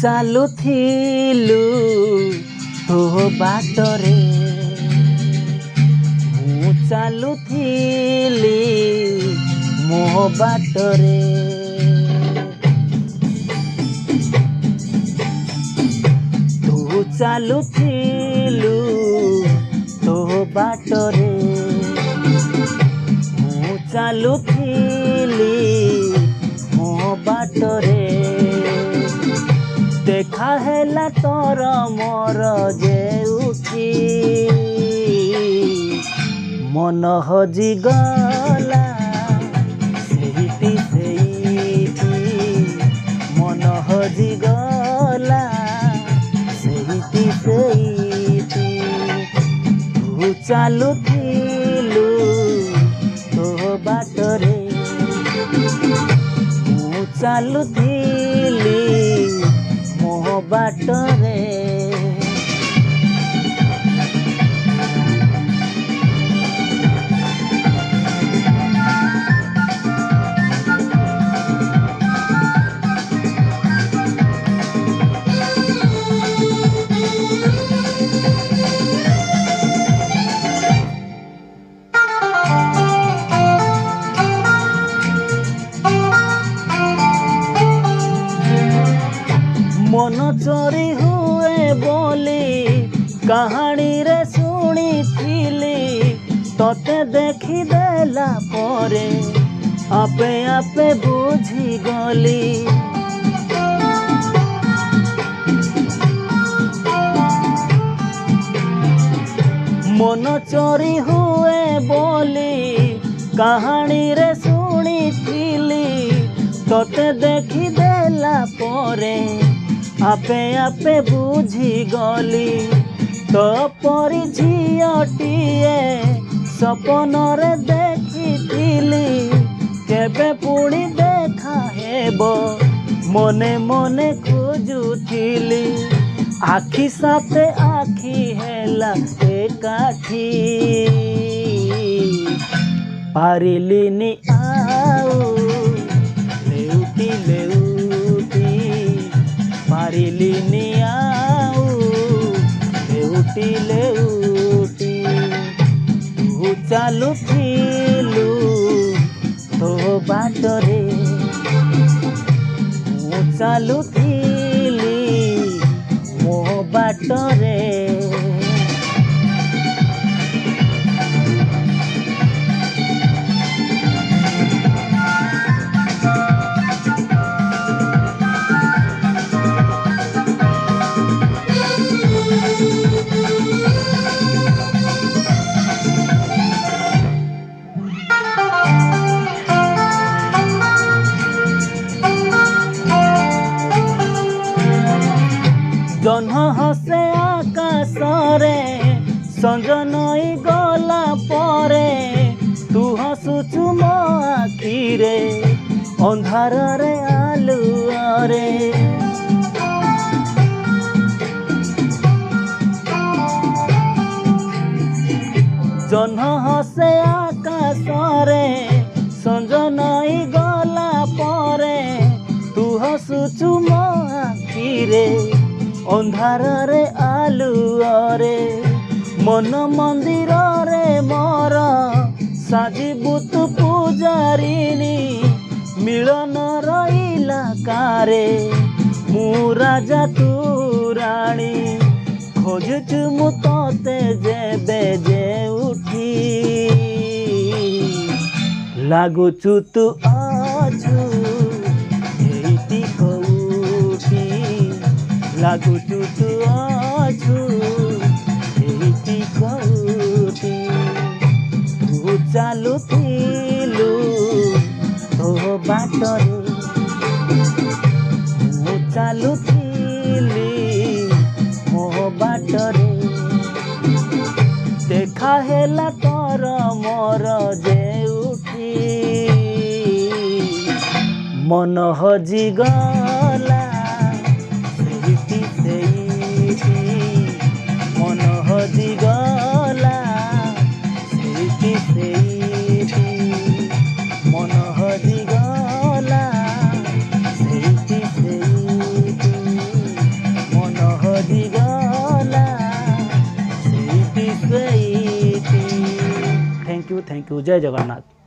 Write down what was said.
ଚାଲୁଥିଲୁ ତୋ ବାଟରେ ମୁଁ ଚାଲୁଥିଲି ମୋ ବାଟରେ ତୁ ଚାଲୁଥିଲୁ ତୋ ବାଟରେ ମୁଁ ଚାଲୁଥିଲି ମୋ ବାଟରେ देखा हेला तोर मोर जेउठी मन हजी गला सेहिटी सेहिटी मन हजी गला सेहिटी सेहिटी तू चालुथिलु तो बाटरे मु चालुथिली मो बाटरे मन चोरी हुए बोली कहानी रे सुनी थीली तोते देखी देला परे आपे आपे बुझी गली मन चोरी हुए बोली कहानी रे सुनी थीली तोते देखी देला परे आपे आपे बुझी गली तो परी झीटीए सपन रे देखी केबे पुणी देखा हेबो मने मने खोजुथिली आखि साथे आखि हेला एकाठी पारिलिनी आउ लेउटी लेउटी पारिलिनी आउ लेउटी लेउटी तू चालुथिलु तो बाटरे मु चालुथिली मो बाटरे जह्न हसे आकाशरे संज नई गला परे तू हसुचु मो आखिरे अंधार रे आलुआरे जह्न हसे आकाशरे संज नई गला परे तू हसुचु मो आखिरे अंधार रे आलुआरे मन मंदिर रे मोर साजिबु तू पूजारिनी मिलन रहिला कारे मु राजा तू राणी खोजुचु मु तोते जेबे जे उठी लागुचु तू आजु एइटी कौटी लागुचु तू आजु एइटी कौटी तू चालुथिलु तो बाटरे मु चालुथिली मो बाटरे देखा हेला तोर मोर जेउठी मन हजी गला सेहिटी सेहिटी मन हजी गला सेहिटी सेहिटी मन हजी गला सेहिटी सेहिटी। Thank you. जय जगन्नाथ।